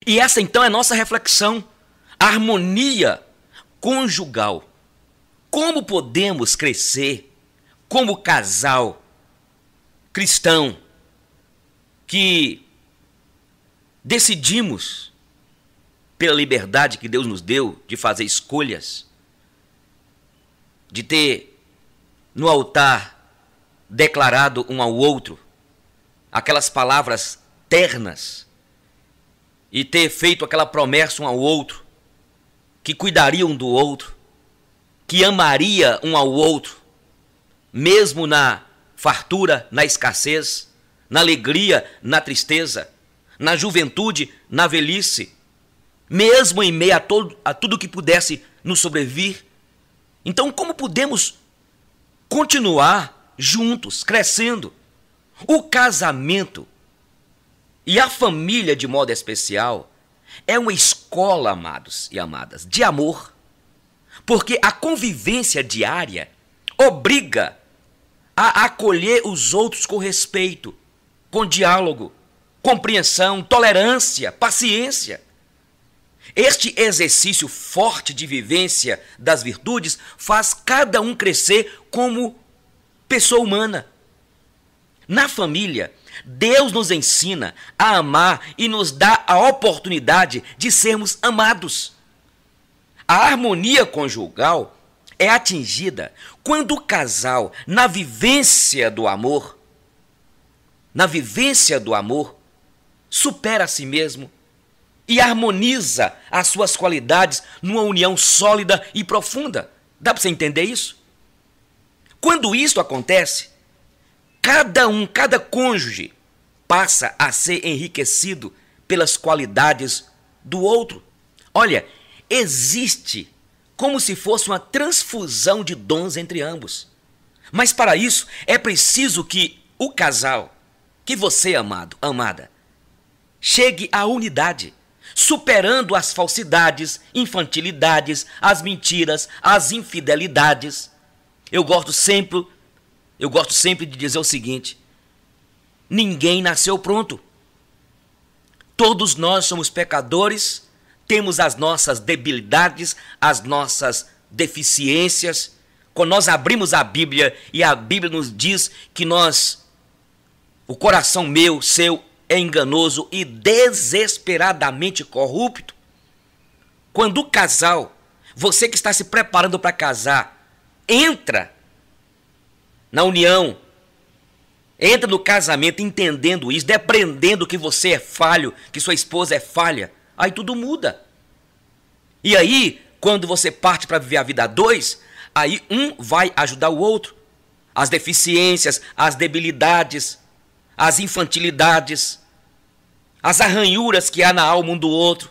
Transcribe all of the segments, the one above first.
E essa então é a nossa reflexão. A harmonia conjugal. Como podemos crescer como casal cristão que decidimos, pela liberdade que Deus nos deu de fazer escolhas, de ter no altar declarado um ao outro aquelas palavras ternas e ter feito aquela promessa um ao outro, que cuidaria um do outro, que amaria um ao outro, mesmo na fartura, na escassez, na alegria, na tristeza, na juventude, na velhice, mesmo em meio a tudo que pudesse nos sobrevir. Então, como podemos continuar juntos, crescendo? O casamento e a família, de modo especial, é uma escola, amados e amadas, de amor. Porque a convivência diária obriga a acolher os outros com respeito, com diálogo, compreensão, tolerância, paciência. Este exercício forte de vivência das virtudes faz cada um crescer como pessoa humana. Na família, Deus nos ensina a amar e nos dá a oportunidade de sermos amados. A harmonia conjugal é atingida quando o casal, na vivência do amor, supera a si mesmo e harmoniza as suas qualidades numa união sólida e profunda. Dá para você entender isso? Quando isso acontece, cada cônjuge passa a ser enriquecido pelas qualidades do outro. Olha, existe como se fosse uma transfusão de dons entre ambos. Mas para isso é preciso que o casal, que você, amado, amada, chegue à unidade, superando as falsidades, infantilidades, as mentiras, as infidelidades. Eu gosto sempre de dizer o seguinte: ninguém nasceu pronto. Todos nós somos pecadores, temos as nossas debilidades, as nossas deficiências. Quando nós abrimos a Bíblia e a Bíblia nos diz que o coração meu, seu, é enganoso e desesperadamente corrupto. Quando o casal, você que está se preparando para casar, entra na união, entra no casamento entendendo isso, depreendendo que você é falho, que sua esposa é falha, aí tudo muda. E aí, quando você parte para viver a vida a dois, aí um vai ajudar o outro. As deficiências, as debilidades, as infantilidades, as arranhuras que há na alma um do outro,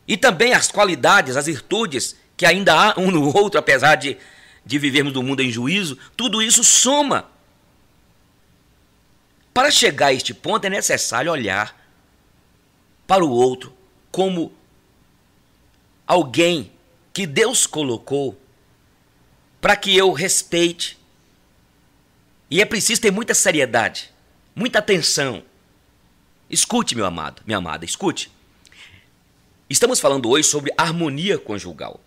e também as qualidades, as virtudes que ainda há um no outro, apesar de vivermos no mundo em juízo, tudo isso soma. Para chegar a este ponto é necessário olhar para o outro como alguém que Deus colocou para que eu respeite. E é preciso ter muita seriedade, muita atenção. Escute, meu amado, minha amada, escute. Estamos falando hoje sobre harmonia conjugal.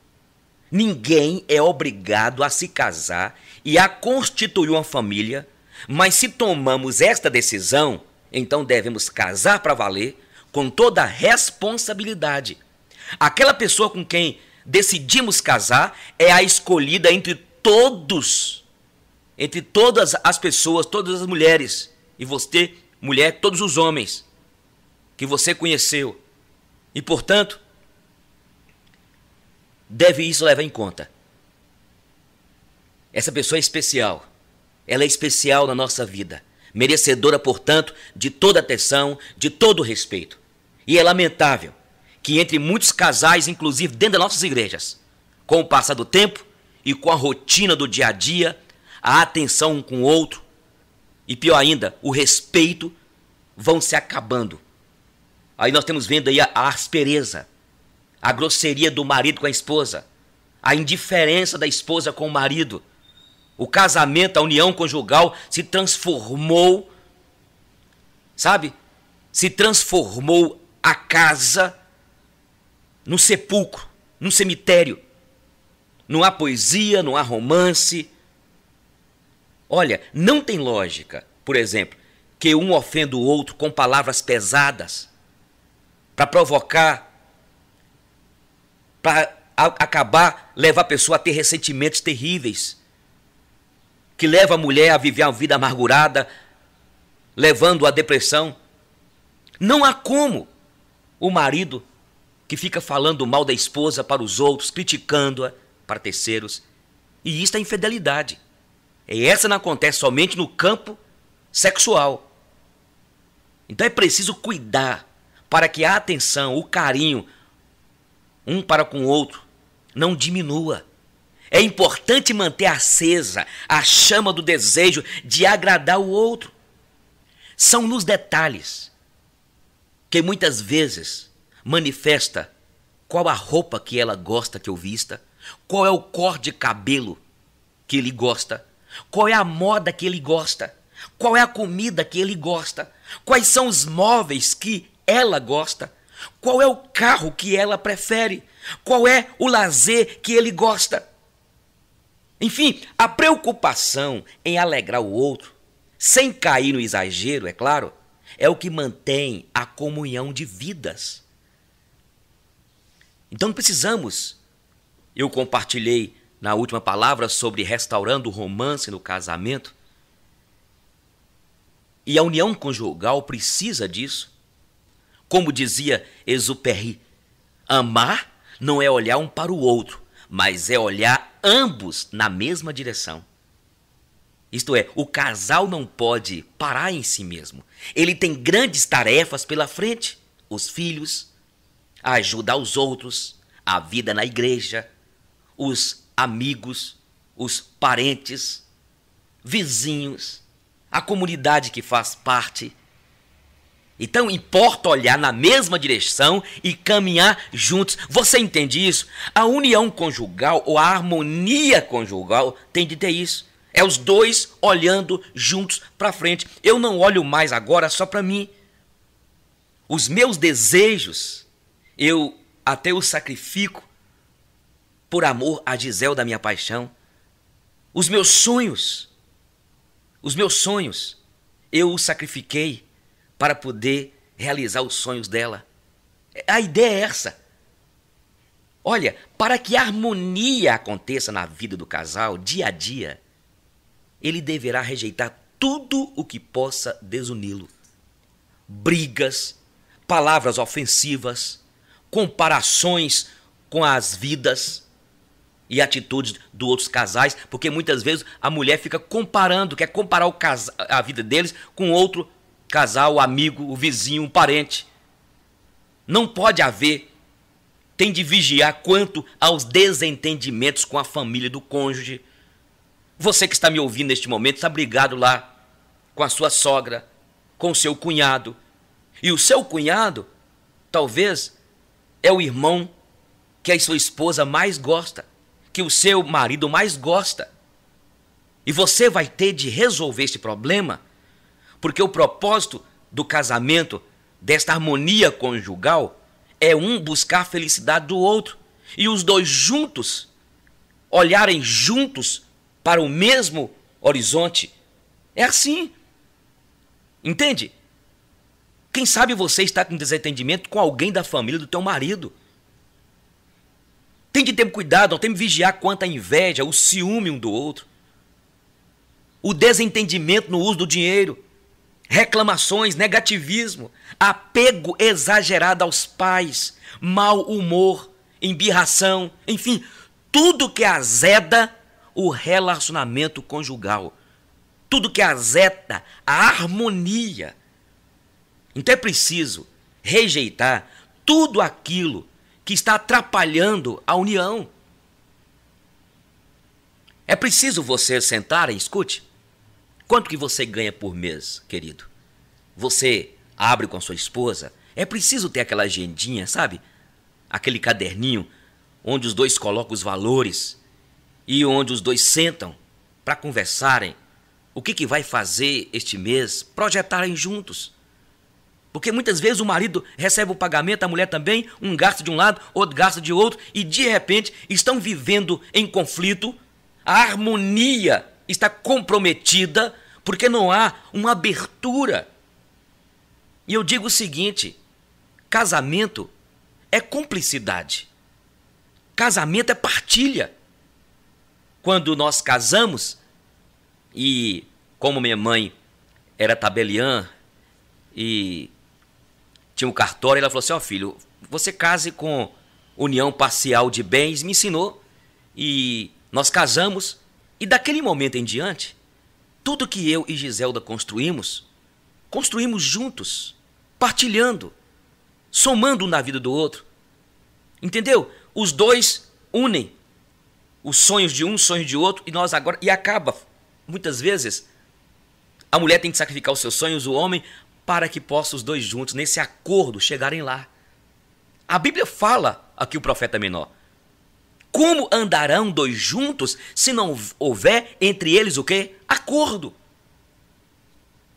Ninguém é obrigado a se casar e a constituir uma família, mas se tomamos esta decisão, então devemos casar para valer, com toda a responsabilidade. Aquela pessoa com quem decidimos casar é a escolhida entre todas as pessoas, todas as mulheres, e você, mulher, todos os homens que você conheceu. E, portanto, deve isso levar em conta. Essa pessoa é especial. Ela é especial na nossa vida. Merecedora, portanto, de toda atenção, de todo respeito. E é lamentável que entre muitos casais, inclusive dentro das nossas igrejas, com o passar do tempo e com a rotina do dia a dia, a atenção um com o outro, e pior ainda, o respeito, vão se acabando. Aí nós temos vendo aí a aspereza, a grosseria do marido com a esposa, a indiferença da esposa com o marido. O casamento, a união conjugal se transformou, sabe? Se transformou a casa no sepulcro, no cemitério. Não há poesia, não há romance. Olha, não tem lógica, por exemplo, que um ofenda o outro com palavras pesadas para provocar, para acabar, levar a pessoa a ter ressentimentos terríveis, que leva a mulher a viver uma vida amargurada, levando à depressão. Não há como o marido que fica falando mal da esposa para os outros, criticando-a para terceiros. E isso é infidelidade. E essa não acontece somente no campo sexual. Então é preciso cuidar para que a atenção, o carinho, um para com o outro, não diminua. É importante manter acesa a chama do desejo de agradar o outro. São nos detalhes que muitas vezes manifesta qual a roupa que ela gosta que eu vista, qual é o corte de cabelo que ele gosta, qual é a moda que ele gosta, qual é a comida que ele gosta, quais são os móveis que ela gosta, qual é o carro que ela prefere, qual é o lazer que ele gosta. Enfim, a preocupação em alegrar o outro, sem cair no exagero, é claro, é o que mantém a comunhão de vidas. Então precisamos, eu compartilhei na última palavra sobre restaurando o romance no casamento, e a união conjugal precisa disso. Como dizia Exupéry, amar não é olhar um para o outro, mas é olhar ambos na mesma direção. Isto é, o casal não pode parar em si mesmo. Ele tem grandes tarefas pela frente. Os filhos, a ajuda aos outros, a vida na igreja, os amigos, os parentes, vizinhos, a comunidade que faz parte. Então importa olhar na mesma direção e caminhar juntos. Você entende isso? A união conjugal ou a harmonia conjugal tem de ter isso. É os dois olhando juntos para frente. Eu não olho mais agora só para mim. Os meus desejos, eu até os sacrifico por amor a Gisele da minha paixão. Os meus sonhos, eu os sacrifiquei para poder realizar os sonhos dela. A ideia é essa. Olha, para que a harmonia aconteça na vida do casal, dia a dia, ele deverá rejeitar tudo o que possa desuni-lo. Brigas, palavras ofensivas, comparações com as vidas e atitudes dos outros casais, porque muitas vezes a mulher fica comparando, quer comparar a vida deles com outro casal, o amigo, o vizinho, um parente. Não pode haver. Tem de vigiar quanto aos desentendimentos com a família do cônjuge. Você que está me ouvindo neste momento está brigado lá com a sua sogra, com o seu cunhado. E o seu cunhado, talvez, é o irmão que a sua esposa mais gosta, que o seu marido mais gosta. E você vai ter de resolver esse problema, porque o propósito do casamento, desta harmonia conjugal, é um buscar a felicidade do outro. E os dois juntos, olharem juntos para o mesmo horizonte. É assim. Entende? Quem sabe você está com desentendimento com alguém da família do teu marido. Tem que ter cuidado, tem que vigiar quanto à inveja, o ciúme um do outro. O desentendimento no uso do dinheiro. Reclamações, negativismo, apego exagerado aos pais, mau humor, embirração, enfim, tudo que azeda o relacionamento conjugal, tudo que azeda a harmonia. Então é preciso rejeitar tudo aquilo que está atrapalhando a união. É preciso você sentar e escute. Quanto que você ganha por mês, querido? Você abre com a sua esposa? É preciso ter aquela agendinha, sabe? Aquele caderninho onde os dois colocam os valores e onde os dois sentam para conversarem o que vai fazer este mês, projetarem juntos. Porque muitas vezes o marido recebe o pagamento, a mulher também, um gasto de um lado, outro gasto de outro, e de repente estão vivendo em conflito, a harmonia está comprometida porque não há uma abertura. E eu digo o seguinte: casamento é cumplicidade, casamento é partilha. Quando nós casamos, e como minha mãe era tabeliã e tinha um cartório, ela falou assim: ó filho, você case com união parcial de bens, me ensinou, e nós casamos, e daquele momento em diante, tudo que eu e Giselda construímos juntos, partilhando, somando um na vida do outro, entendeu? Os dois unem os sonhos de um, os sonhos de outro, e nós agora, e acaba, muitas vezes, a mulher tem que sacrificar os seus sonhos, o homem, para que possam os dois juntos, nesse acordo, chegarem lá. A Bíblia fala, aqui o profeta menor, como andarão dois juntos se não houver entre eles o quê? Acordo.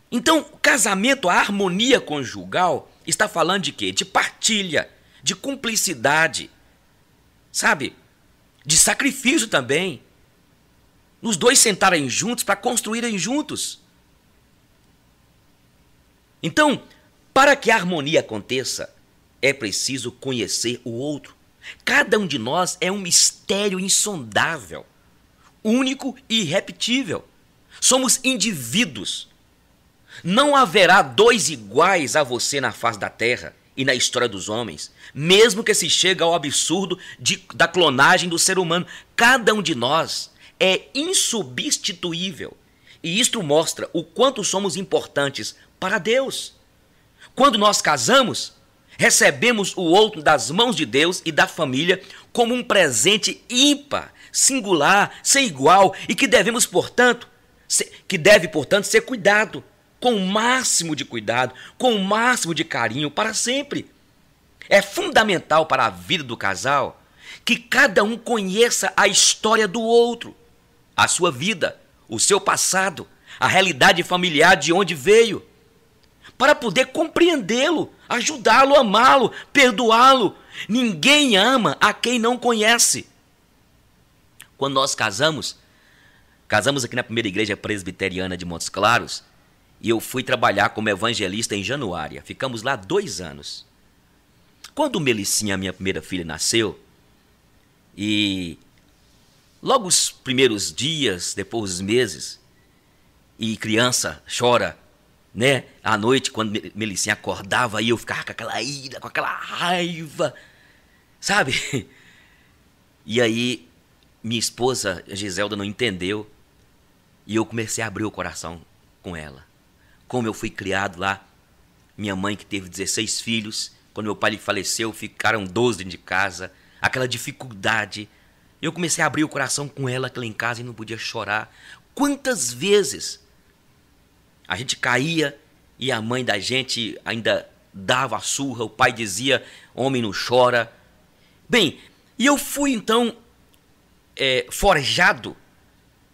Então, o casamento, a harmonia conjugal, está falando de quê? De partilha, de cumplicidade, sabe? De sacrifício também. Os dois sentarem juntos para construírem juntos. Então, para que a harmonia aconteça, é preciso conhecer o outro. Cada um de nós é um mistério insondável, único e irrepetível. Somos indivíduos. Não haverá dois iguais a você na face da terra e na história dos homens, mesmo que se chegue ao absurdo da clonagem do ser humano. Cada um de nós é insubstituível. E isto mostra o quanto somos importantes para Deus. Quando nós casamos, recebemos o outro das mãos de Deus e da família como um presente ímpar, singular, sem igual, e que deve, portanto, ser cuidado, com o máximo de cuidado, com o máximo de carinho, para sempre. É fundamental para a vida do casal que cada um conheça a história do outro, a sua vida, o seu passado, a realidade familiar de onde veio, para poder compreendê-lo, ajudá-lo, amá-lo, perdoá-lo. Ninguém ama a quem não conhece. Quando nós casamos aqui na primeira igreja presbiteriana de Montes Claros, e eu fui trabalhar como evangelista em Januária. Ficamos lá 2 anos. Quando Melicinha, minha primeira filha, nasceu, e logo os primeiros dias, depois dos meses, e criança chora, né? À noite, quando Melicinha acordava, aí eu ficava com aquela ira, com aquela raiva, sabe? E aí, minha esposa, Giselda, não entendeu, e eu comecei a abrir o coração com ela. Como eu fui criado lá, minha mãe que teve 16 filhos, quando meu pai faleceu, ficaram 12 dentro de casa, aquela dificuldade. Eu comecei a abrir o coração com ela, lá em casa, e não podia chorar. Quantas vezes a gente caía e a mãe da gente ainda dava a surra, o pai dizia, homem não chora. Bem, e eu fui então forjado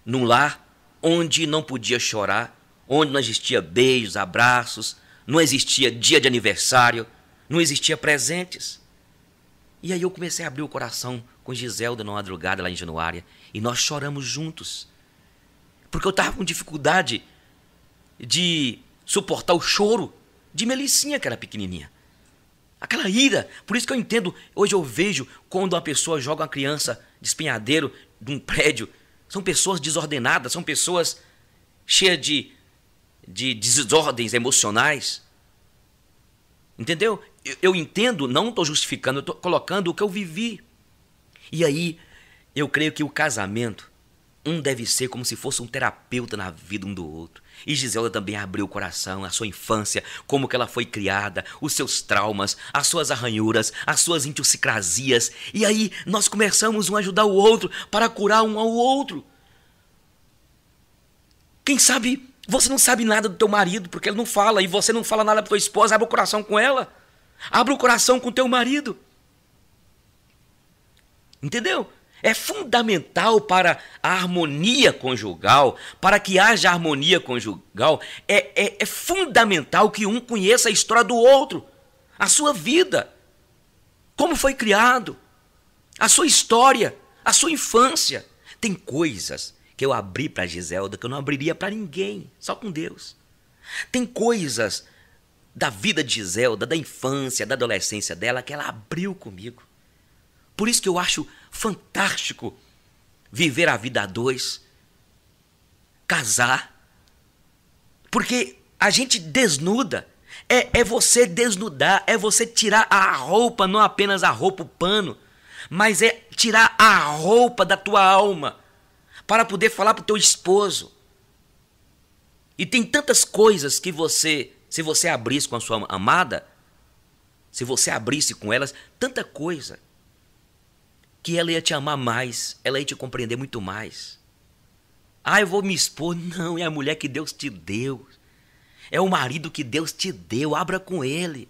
num lar onde não podia chorar, onde não existia beijos, abraços, não existia dia de aniversário, não existia presentes. E aí eu comecei a abrir o coração com Giselda na madrugada lá em Januária, e nós choramos juntos, porque eu estava com dificuldade de suportar o choro de Melicinha, que era pequenininha. Aquela ira. Por isso que eu entendo, hoje eu vejo quando uma pessoa joga uma criança de espinhadeiro de um prédio, são pessoas desordenadas, são pessoas cheias de desordens emocionais. Entendeu? Eu entendo, não estou justificando, eu estou colocando o que eu vivi. E aí, eu creio que o casamento, deve ser como se fosse um terapeuta na vida um do outro. E Giselda também abriu o coração, a sua infância, como que ela foi criada, os seus traumas, as suas arranhuras, as suas idiosincrasias. E aí, nós começamos um a ajudar o outro, para curar um ao outro. Quem sabe você não sabe nada do teu marido, porque ele não fala, e você não fala nada para tua esposa, abre o coração com ela. Abre o coração com teu marido. Entendeu? É fundamental para a harmonia conjugal, para que haja harmonia conjugal, é fundamental que um conheça a história do outro, a sua vida, como foi criado, a sua história, a sua infância. Tem coisas que eu abri para a Giselda que eu não abriria para ninguém, só com Deus. Tem coisas da vida de Giselda, da infância, da adolescência dela, que ela abriu comigo. Por isso que eu acho fantástico viver a vida a dois, casar, porque a gente desnuda, é você desnudar, é você tirar a roupa, não apenas a roupa, o pano, mas é tirar a roupa da tua alma, para poder falar para o teu esposo. E tem tantas coisas que você, se você abrisse com a sua amada, se você abrisse com elas, tanta coisa, que ela ia te amar mais, ela ia te compreender muito mais. Ah, eu vou me expor. Não, é a mulher que Deus te deu. É o marido que Deus te deu, abra com ele.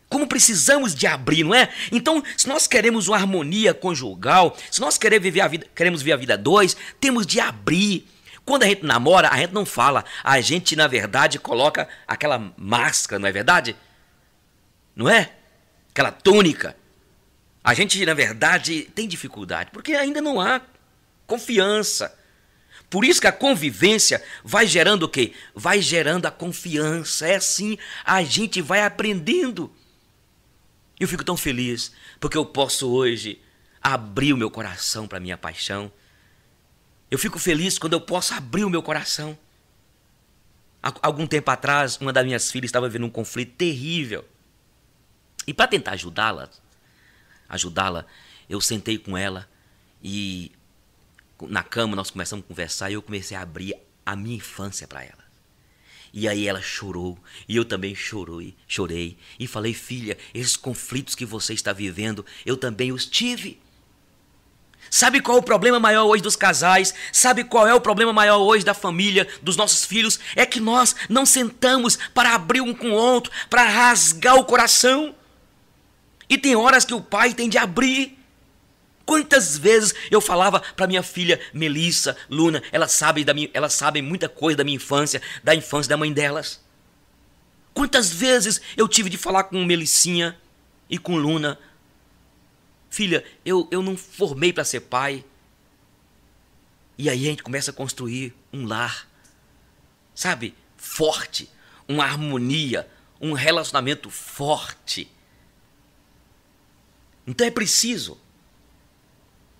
Como precisamos de abrir, não é? Então, se nós queremos uma harmonia conjugal, se nós queremos viver a vida a dois, temos de abrir. Quando a gente namora, a gente não fala. A gente, na verdade, coloca aquela máscara, não é verdade? Não é? Aquela túnica. A gente, na verdade, tem dificuldade, porque ainda não há confiança. Por isso que a convivência vai gerando o quê? Vai gerando a confiança. É assim, a gente vai aprendendo. Eu fico tão feliz, porque eu posso hoje abrir o meu coração para a minha paixão. Eu fico feliz quando eu posso abrir o meu coração. Há algum tempo atrás, uma das minhas filhas estava vivendo um conflito terrível. E para tentar ajudá-la, eu sentei com ela e na cama nós começamos a conversar e eu comecei a abrir a minha infância para ela. E aí ela chorou e eu também chorei e falei: filha, esses conflitos que você está vivendo, eu também os tive. Sabe qual é o problema maior hoje dos casais? Sabe qual é o problema maior hoje da família, dos nossos filhos? É que nós não sentamos para abrir um com o outro, para rasgar o coração. E tem horas que o pai tem de abrir. Quantas vezes eu falava para minha filha Melissa, Luna, elas sabem muita coisa da minha infância, da infância da mãe delas. Quantas vezes eu tive de falar com Melissinha e com Luna: filha, eu não formei para ser pai. E aí a gente começa a construir um lar, sabe, forte, uma harmonia, um relacionamento forte. Então é preciso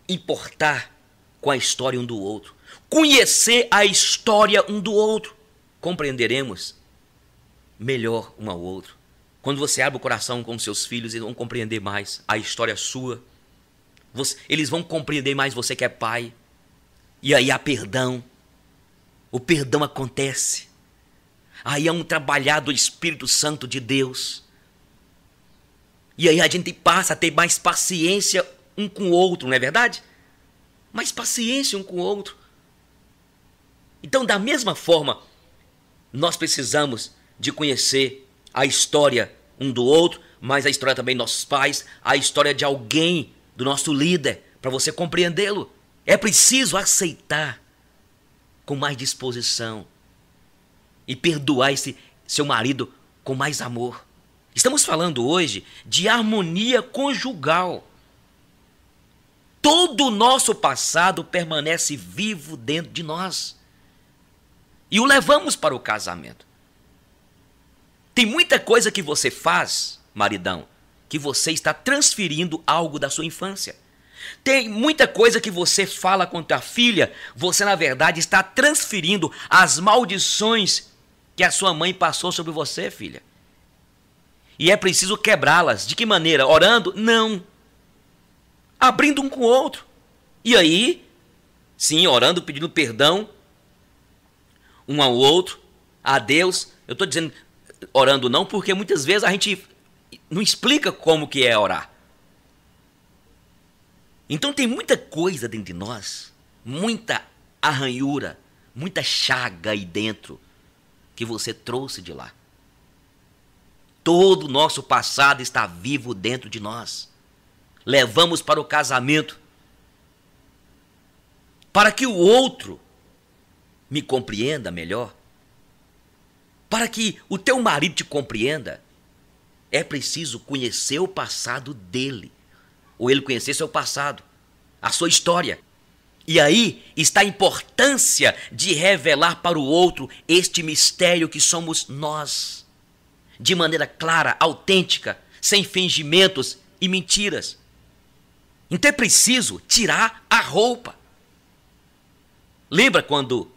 importar com a história um do outro, conhecer a história um do outro. Compreenderemos melhor um ao outro. Quando você abre o coração com seus filhos, eles vão compreender mais a história sua. Eles vão compreender mais você que é pai. E aí há perdão. O perdão acontece. Aí há um trabalhar do Espírito Santo de Deus. E aí a gente passa a ter mais paciência um com o outro, não é verdade? Mais paciência um com o outro. Então, da mesma forma, nós precisamos de conhecer a história um do outro, mas a história também dos nossos pais, a história de alguém, do nosso líder, para você compreendê-lo. É preciso aceitar com mais disposição e perdoar esse seu marido com mais amor. Estamos falando hoje de harmonia conjugal. Todo o nosso passado permanece vivo dentro de nós. E o levamos para o casamento. Tem muita coisa que você faz, maridão, que você está transferindo algo da sua infância. Tem muita coisa que você fala com a filha, você na verdade está transferindo as maldições que a sua mãe passou sobre você, filha. E é preciso quebrá-las. De que maneira? Orando? Não. Abrindo um com o outro. E aí, sim, orando, pedindo perdão um ao outro, a Deus. Eu estou dizendo orando não, porque muitas vezes a gente não explica como que é orar. Então tem muita coisa dentro de nós, muita arranhura, muita chaga aí dentro que você trouxe de lá. Todo o nosso passado está vivo dentro de nós. Levamos para o casamento para que o outro me compreenda melhor, para que o teu marido te compreenda, é preciso conhecer o passado dele, ou ele conhecer seu passado, a sua história. E aí está a importância de revelar para o outro este mistério que somos nós, de maneira clara, autêntica, sem fingimentos e mentiras. Então é preciso tirar a roupa. Lembra quando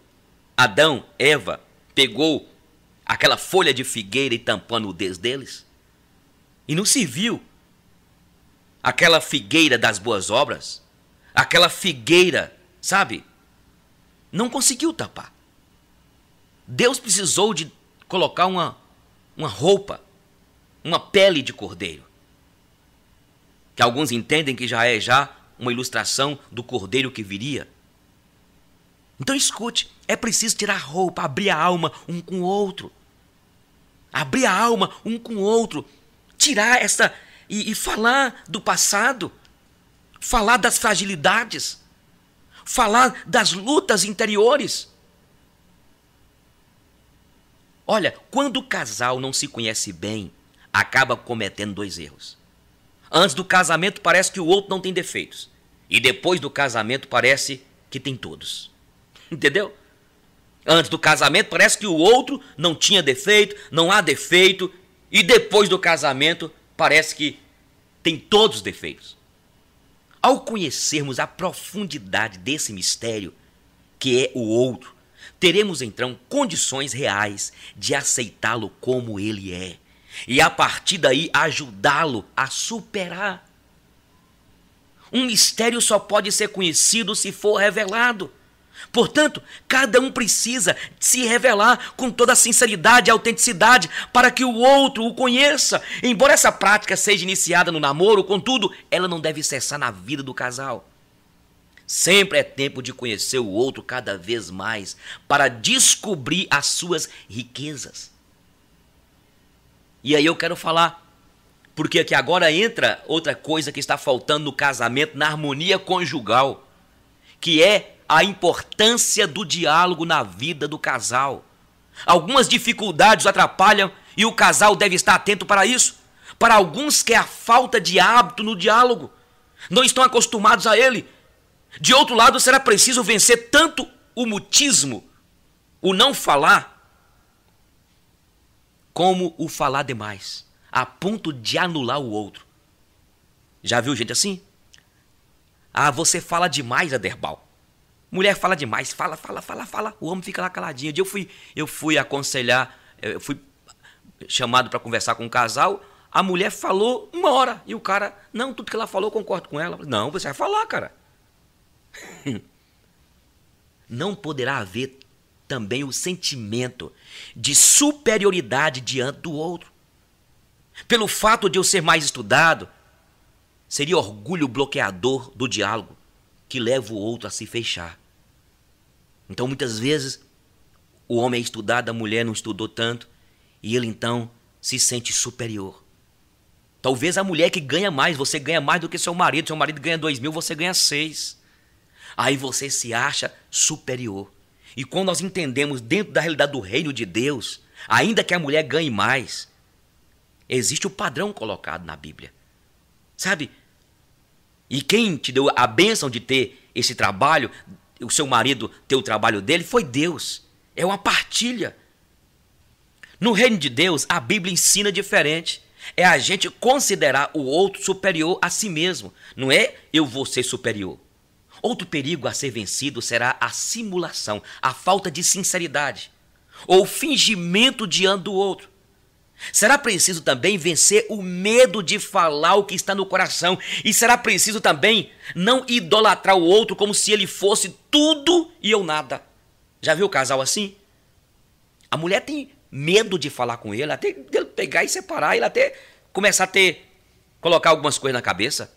Adão, Eva, pegou aquela folha de figueira e tampou a nudez deles? E não se viu aquela figueira das boas obras, aquela figueira, sabe? Não conseguiu tapar. Deus precisou de colocar uma roupa, uma pele de cordeiro, que alguns entendem que já é uma ilustração do cordeiro que viria. Então escute, é preciso tirar a roupa, abrir a alma um com o outro. Abrir a alma um com o outro. Tirar essa e falar do passado. Falar das fragilidades. Falar das lutas interiores. Olha, quando o casal não se conhece bem, acaba cometendo dois erros. Antes do casamento parece que o outro não tem defeitos. E depois do casamento parece que tem todos. Entendeu? Antes do casamento parece que o outro não tinha defeito, não há defeito. E depois do casamento parece que tem todos os defeitos. Ao conhecermos a profundidade desse mistério, que é o outro, teremos então condições reais de aceitá-lo como ele é. E a partir daí ajudá-lo a superar. Um mistério só pode ser conhecido se for revelado. Portanto, cada um precisa se revelar com toda a sinceridade e autenticidade para que o outro o conheça. Embora essa prática seja iniciada no namoro, contudo, ela não deve cessar na vida do casal. Sempre é tempo de conhecer o outro cada vez mais para descobrir as suas riquezas. E aí eu quero falar, porque aqui agora entra outra coisa que está faltando no casamento, na harmonia conjugal, que é a importância do diálogo na vida do casal. Algumas dificuldades o atrapalham e o casal deve estar atento para isso. Para alguns que é a falta de hábito no diálogo, não estão acostumados a ele. De outro lado, será preciso vencer tanto o mutismo, o não falar, como o falar demais, a ponto de anular o outro. Já viu gente assim? Ah, você fala demais, Aderbal. Mulher fala demais, fala. O homem fica lá caladinho. Eu fui aconselhar, eu fui chamado para conversar com um casal. A mulher falou 1 hora e o cara, não, tudo que ela falou eu concordo com ela. Não, você vai falar, cara. Não poderá haver também o sentimento de superioridade diante do outro. Pelo fato de eu ser mais estudado, seria orgulho bloqueador do diálogo que leva o outro a se fechar. Então, muitas vezes, o homem é estudado, a mulher não estudou tanto, e ele então se sente superior. Talvez a mulher que ganha mais, você ganha mais do que seu marido ganha 2.000, você ganha 6. Aí você se acha superior. E quando nós entendemos dentro da realidade do reino de Deus, ainda que a mulher ganhe mais, existe o padrão colocado na Bíblia. Sabe? E quem te deu a bênção de ter esse trabalho, o seu marido ter o trabalho dele, foi Deus. É uma partilha. No reino de Deus, a Bíblia ensina diferente. É a gente considerar o outro superior a si mesmo. Não é eu vou ser superior. Outro perigo a ser vencido será a simulação, a falta de sinceridade, ou o fingimento diante do outro. Será preciso também vencer o medo de falar o que está no coração. E será preciso também não idolatrar o outro como se ele fosse tudo e eu nada. Já viu o casal assim? A mulher tem medo de falar com ele, até dele pegar e separar, ele até começar a colocar algumas coisas na cabeça.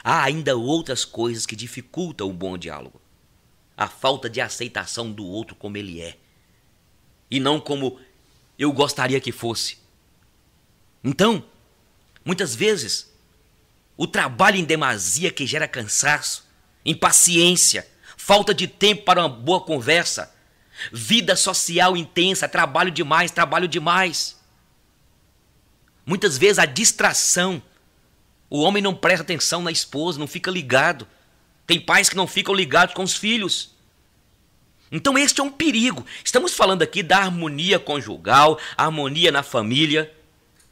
Há ainda outras coisas que dificultam o bom diálogo. A falta de aceitação do outro como ele é. E não como eu gostaria que fosse. Então, muitas vezes, o trabalho em demasia que gera cansaço, impaciência, falta de tempo para uma boa conversa, vida social intensa, trabalho demais, trabalho demais. Muitas vezes a distração, o homem não presta atenção na esposa, não fica ligado. Tem pais que não ficam ligados com os filhos. Então este é um perigo. Estamos falando aqui da harmonia conjugal, harmonia na família,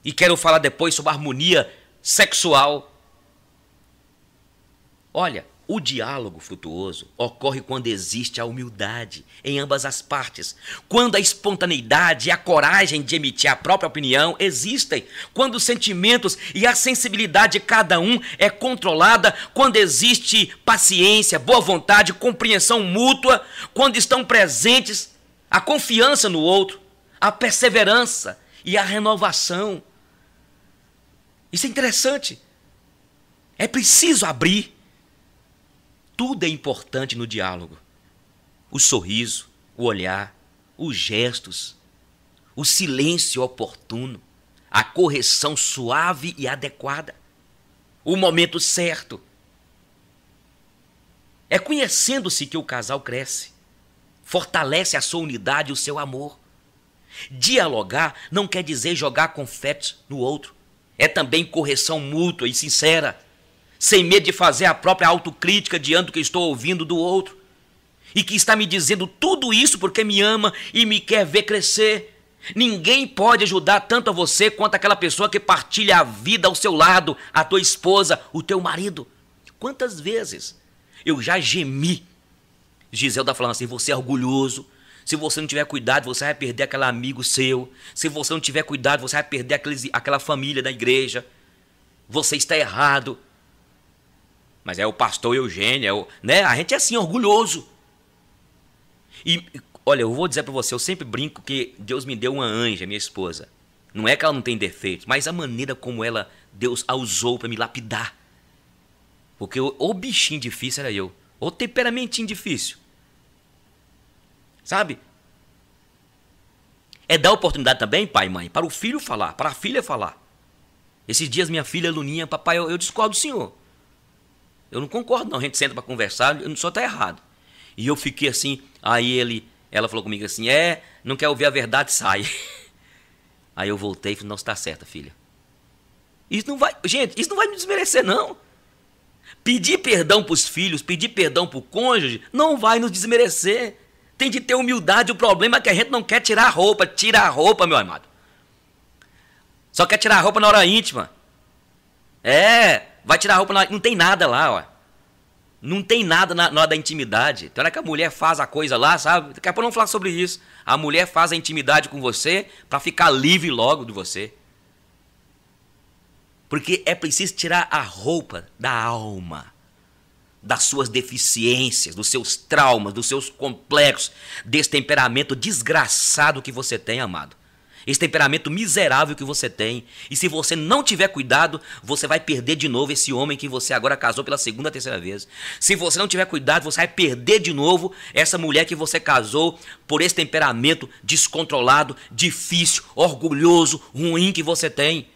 e quero falar depois sobre a harmonia sexual. Olha, o diálogo frutuoso ocorre quando existe a humildade em ambas as partes, quando a espontaneidade e a coragem de emitir a própria opinião existem, quando os sentimentos e a sensibilidade de cada um é controlada, quando existe paciência, boa vontade, compreensão mútua, quando estão presentes a confiança no outro, a perseverança e a renovação. Isso é interessante. É preciso abrir. Tudo é importante no diálogo. O sorriso, o olhar, os gestos, o silêncio oportuno, a correção suave e adequada, o momento certo. É conhecendo-se que o casal cresce, fortalece a sua unidade e o seu amor. Dialogar não quer dizer jogar confete no outro. É também correção mútua e sincera, sem medo de fazer a própria autocrítica diante do que estou ouvindo do outro, e que está me dizendo tudo isso porque me ama e me quer ver crescer. Ninguém pode ajudar tanto a você quanto aquela pessoa que partilha a vida ao seu lado, a tua esposa, o teu marido. Quantas vezes eu já gemi, Giselda falando assim, você é orgulhoso, se você não tiver cuidado, você vai perder aquele amigo seu, se você não tiver cuidado, você vai perder aquela família da igreja, você está errado. Mas é o pastor Eugênio, né? A gente é assim, orgulhoso. E, olha, eu vou dizer para você, eu sempre brinco que Deus me deu uma anja, minha esposa. Não é que ela não tem defeitos, mas a maneira como Deus a usou para me lapidar. Porque o bichinho difícil era eu, o temperamentinho difícil. Sabe? É dar oportunidade também, pai e mãe, para o filho falar, para a filha falar. Esses dias minha filha Luninha, papai, eu discordo do senhor. Eu não concordo não, a gente senta para conversar, o senhor está errado. E eu fiquei assim, aí ela falou comigo assim, não quer ouvir a verdade, sai. Aí eu voltei e falei, não, você está certa, filha. Isso não vai me desmerecer não. Pedir perdão para os filhos, pedir perdão para o cônjuge, não vai nos desmerecer. Tem de ter humildade, o problema é que a gente não quer tirar a roupa, tira a roupa, meu amado. Só quer tirar a roupa na hora íntima. Vai tirar a roupa, não tem nada lá, ó. Não tem nada na hora da intimidade. Tem hora que a mulher faz a coisa lá, sabe? Daqui a pouco não falar sobre isso. A mulher faz a intimidade com você para ficar livre logo de você. Porque é preciso tirar a roupa da alma, das suas deficiências, dos seus traumas, dos seus complexos, desse temperamento desgraçado que você tem, amado. Esse temperamento miserável que você tem. E se você não tiver cuidado, você vai perder de novo esse homem que você agora casou pela segunda, terceira vez. Se você não tiver cuidado, você vai perder de novo essa mulher que você casou por esse temperamento descontrolado, difícil, orgulhoso, ruim que você tem.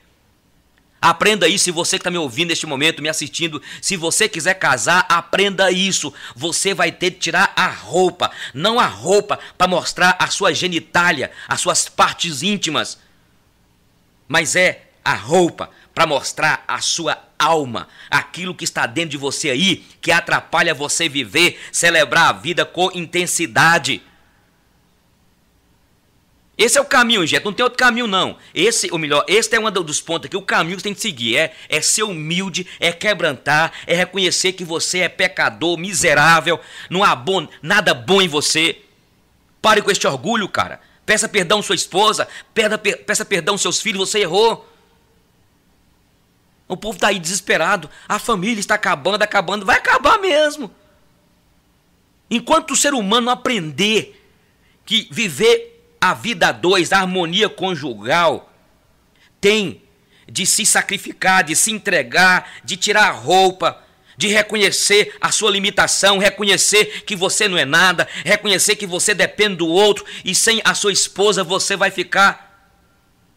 Aprenda isso, se você que está me ouvindo neste momento, me assistindo, se você quiser casar, aprenda isso. Você vai ter que tirar a roupa, não a roupa para mostrar a sua genitália, as suas partes íntimas, mas é a roupa para mostrar a sua alma, aquilo que está dentro de você aí, que atrapalha você viver, celebrar a vida com intensidade. Esse é o caminho, gente, não tem outro caminho não. Esse é um dos pontos aqui, o caminho que você tem que seguir, é ser humilde, é quebrantar, é reconhecer que você é pecador, miserável, não há nada bom em você. Pare com este orgulho, cara. Peça perdão à sua esposa, peça perdão aos seus filhos, você errou. O povo está aí desesperado, a família está acabando, vai acabar mesmo. Enquanto o ser humano não aprender que viver a vida a dois, a harmonia conjugal, tem de se sacrificar, de se entregar, de tirar a roupa, de reconhecer a sua limitação, reconhecer que você não é nada, reconhecer que você depende do outro e sem a sua esposa você vai ficar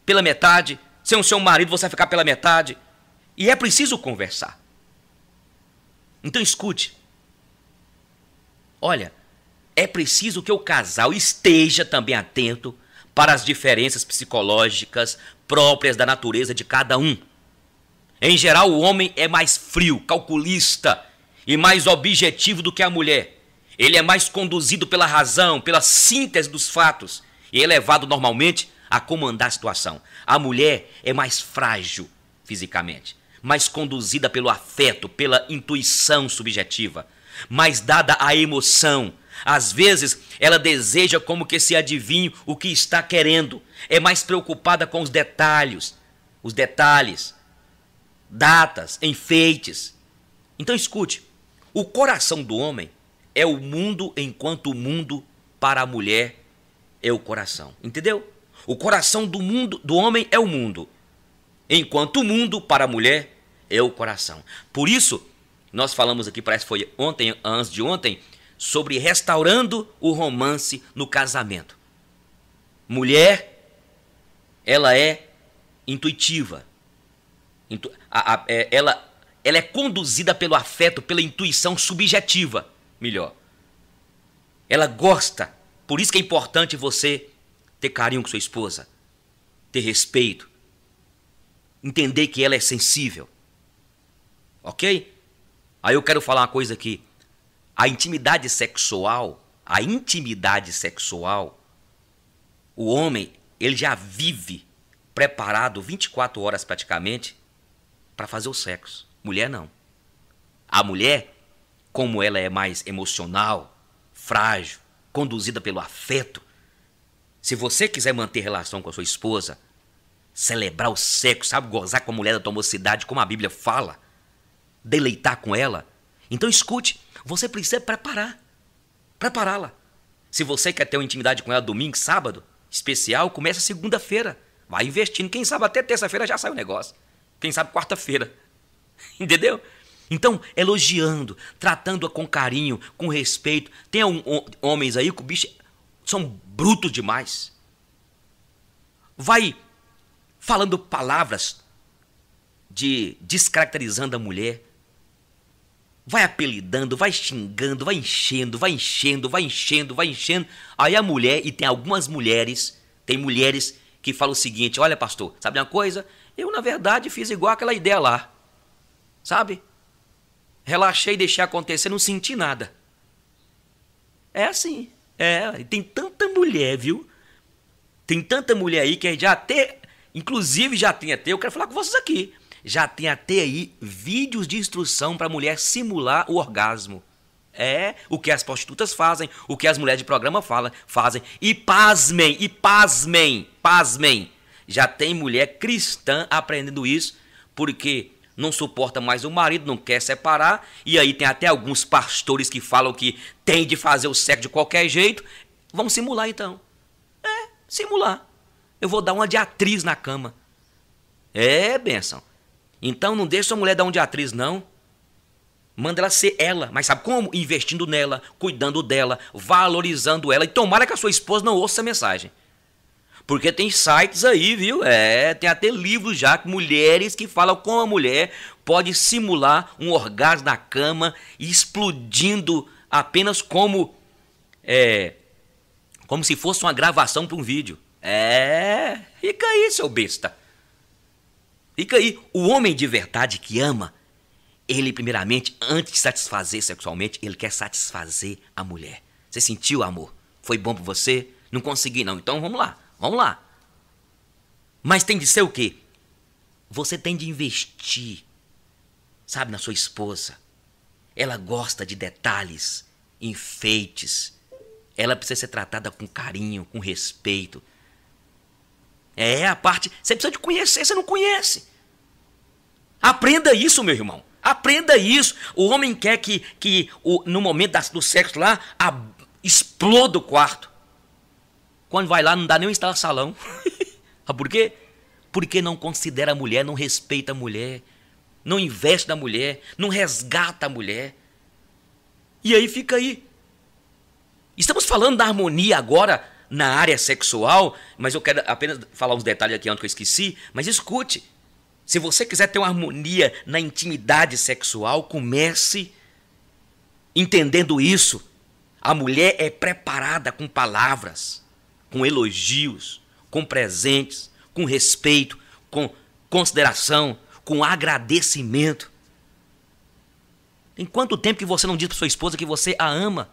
pela metade, sem o seu marido você vai ficar pela metade. E é preciso conversar. Então escute. Olha, é preciso que o casal esteja também atento para as diferenças psicológicas próprias da natureza de cada um. Em geral, o homem é mais frio, calculista e mais objetivo do que a mulher. Ele é mais conduzido pela razão, pela síntese dos fatos e é levado normalmente a comandar a situação. A mulher é mais frágil fisicamente, mais conduzida pelo afeto, pela intuição subjetiva, mais dada à emoção. Às vezes, ela deseja como que se adivinhe o que está querendo. É mais preocupada com os detalhes, datas, enfeites. Então escute, o coração do homem é o mundo, enquanto o mundo para a mulher é o coração. Entendeu? O coração do homem é o mundo, enquanto o mundo para a mulher é o coração. Por isso, nós falamos aqui, parece que foi ontem, antes de ontem, sobre restaurando o romance no casamento. Mulher, ela é intuitiva. Ela é conduzida pelo afeto, pela intuição subjetiva, melhor. Ela gosta. Por isso que é importante você ter carinho com sua esposa, ter respeito, entender que ela é sensível. Ok? Aí eu quero falar uma coisa aqui. A intimidade sexual, o homem, ele já vive preparado 24 horas praticamente para fazer o sexo. Mulher não. A mulher, como ela é mais emocional, frágil, conduzida pelo afeto, se você quiser manter relação com a sua esposa, celebrar o sexo, sabe, gozar com a mulher da tua mocidade, como a Bíblia fala, deleitar com ela, então escute, você precisa prepará-la. Se você quer ter uma intimidade com ela domingo, sábado, especial, começa segunda-feira. Vai investindo. Quem sabe até terça-feira já sai o negócio. Quem sabe quarta-feira. Entendeu? Então, elogiando, tratando-a com carinho, com respeito. Tem homens aí que o bicho são brutos demais. Vai falando palavras descaracterizando a mulher. Vai apelidando, vai xingando, vai enchendo. Aí a mulher, e tem algumas mulheres, tem mulheres que falam o seguinte: olha, pastor, sabe uma coisa? Eu, na verdade, fiz igual aquela ideia lá. Sabe? Relaxei, deixei acontecer, não senti nada. É assim. E tem tanta mulher, viu? Tem tanta mulher aí que já até, inclusive já tem até, eu quero falar com vocês aqui, já tem até aí vídeos de instrução para a mulher simular o orgasmo. O que as prostitutas fazem, o que as mulheres de programa fazem. E pasmem, já tem mulher cristã aprendendo isso, porque não suporta mais o marido, não quer separar, e aí tem até alguns pastores que falam que tem de fazer o sexo de qualquer jeito. Vamos simular então. Simular. Eu vou dar uma de atriz na cama. Bênção. Então não deixa a mulher dar um de atriz, não. Manda ela ser ela. Mas sabe como? Investindo nela, cuidando dela, valorizando ela. E tomara que a sua esposa não ouça essa mensagem. Porque tem sites aí, viu? Tem até livros já, mulheres que falam como a mulher pode simular um orgasmo na cama, explodindo apenas como se fosse uma gravação para um vídeo. Fica aí, seu besta. Fica aí. O homem de verdade que ama, ele primeiramente, antes de satisfazer sexualmente, ele quer satisfazer a mulher. Você sentiu, amor? Foi bom para você? Não consegui não, então vamos lá. Mas tem de ser o quê? Você tem de investir, sabe, na sua esposa. Ela gosta de detalhes, enfeites. Ela precisa ser tratada com carinho, com respeito. A parte... Você precisa de conhecer, você não conhece. Aprenda isso, meu irmão. Aprenda isso. O homem quer que no momento do sexo lá, exploda o quarto. Quando vai lá, não dá nem um instala-salão. Sabe por quê? Porque não considera a mulher, não respeita a mulher, não investe na mulher, não resgata a mulher. E aí fica aí. Estamos falando da harmonia agora na área sexual, mas eu quero apenas falar uns detalhes aqui antes que eu esqueci. Mas escute, se você quiser ter uma harmonia na intimidade sexual, comece entendendo isso. A mulher é preparada com palavras, com elogios, com presentes, com respeito, com consideração, com agradecimento. Tem quanto tempo que você não diz para sua esposa que você a ama,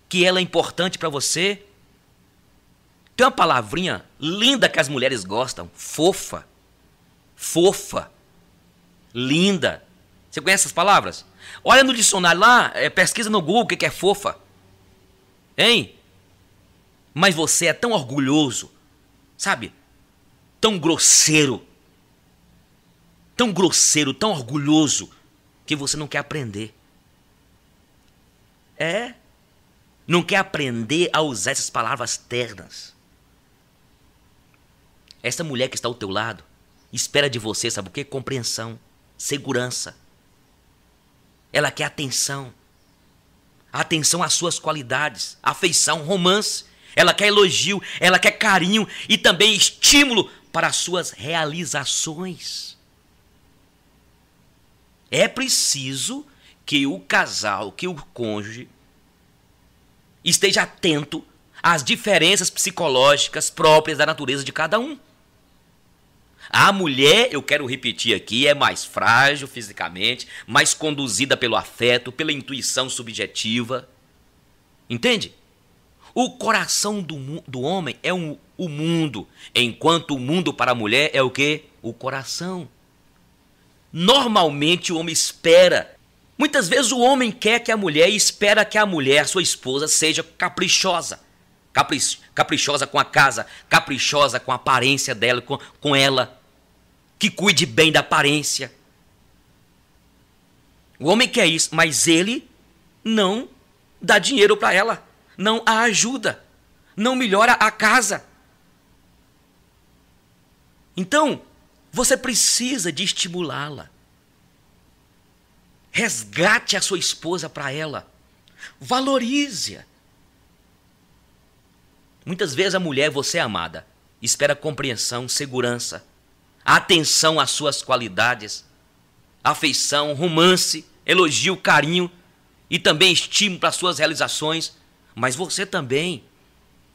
que ela é importante para você? Tem uma palavrinha linda que as mulheres gostam, fofa. Fofa. Linda. Você conhece essas palavras? Olha no dicionário lá, pesquisa no Google o que é fofa. Hein? Mas você é tão orgulhoso, sabe? Tão grosseiro, tão orgulhoso, que você não quer aprender. Não quer aprender a usar essas palavras ternas. Essa mulher que está ao teu lado espera de você, sabe o quê? Compreensão, segurança. Ela quer atenção. Atenção às suas qualidades, afeição, romance. Ela quer elogio, ela quer carinho e também estímulo para as suas realizações. É preciso que o casal, que o cônjuge, esteja atento às diferenças psicológicas próprias da natureza de cada um. A mulher, eu quero repetir aqui, é mais frágil fisicamente, mais conduzida pelo afeto, pela intuição subjetiva. Entende? O coração do homem é o mundo, enquanto o mundo para a mulher é o quê? O coração. Normalmente o homem espera. Muitas vezes o homem quer que a mulher e espera que a mulher, sua esposa, seja caprichosa. Caprichosa com a casa, caprichosa com a aparência dela, com ela, que cuide bem da aparência. O homem quer isso, mas ele não dá dinheiro para ela, não a ajuda, não melhora a casa. Então, você precisa de estimulá-la. Resgate a sua esposa para ela, valorize-a. Muitas vezes a mulher, você é amada, espera compreensão, segurança, atenção às suas qualidades, afeição, romance, elogio, carinho e também estímulo para as suas realizações. Mas você também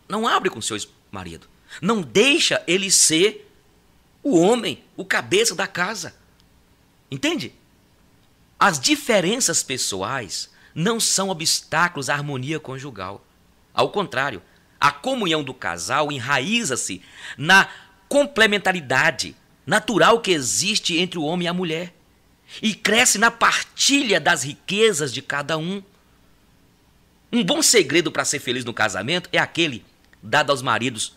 não abre com seu marido. Não deixa ele ser o homem, o cabeça da casa. Entende? As diferenças pessoais não são obstáculos à harmonia conjugal. Ao contrário, a comunhão do casal enraiza-se na complementaridade natural que existe entre o homem e a mulher e cresce na partilha das riquezas de cada um. Um bom segredo para ser feliz no casamento é aquele dado aos maridos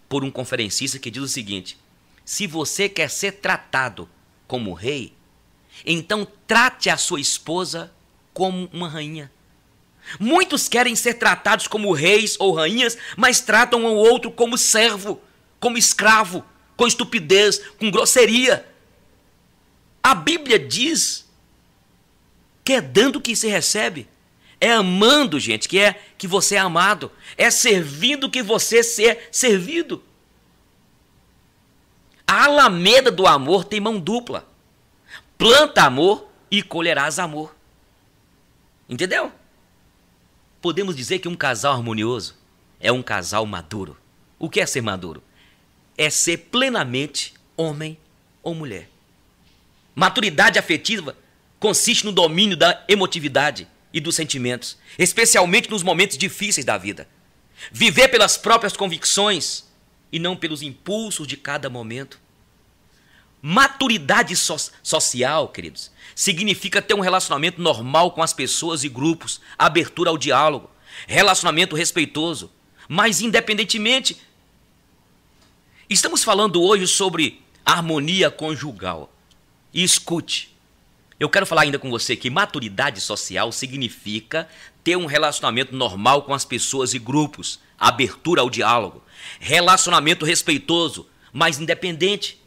por um conferencista que diz o seguinte: se você quer ser tratado como rei, então trate a sua esposa como uma rainha. Muitos querem ser tratados como reis ou rainhas, mas tratam um ao outro como servo, como escravo, com estupidez, com grosseria. A Bíblia diz que é dando que se recebe. É amando, gente, que você é amado. É servindo que você é servido. A alameda do amor tem mão dupla. Planta amor e colherás amor. Entendeu? Podemos dizer que um casal harmonioso é um casal maduro. O que é ser maduro? É ser plenamente homem ou mulher. Maturidade afetiva consiste no domínio da emotividade e dos sentimentos, especialmente nos momentos difíceis da vida. Viver pelas próprias convicções e não pelos impulsos de cada momento. Maturidade social, queridos, significa ter um relacionamento normal com as pessoas e grupos, abertura ao diálogo, relacionamento respeitoso, mas independentemente. Estamos falando hoje sobre harmonia conjugal. E escute, eu quero falar ainda com você que maturidade social significa ter um relacionamento normal com as pessoas e grupos, abertura ao diálogo, relacionamento respeitoso, mas independente,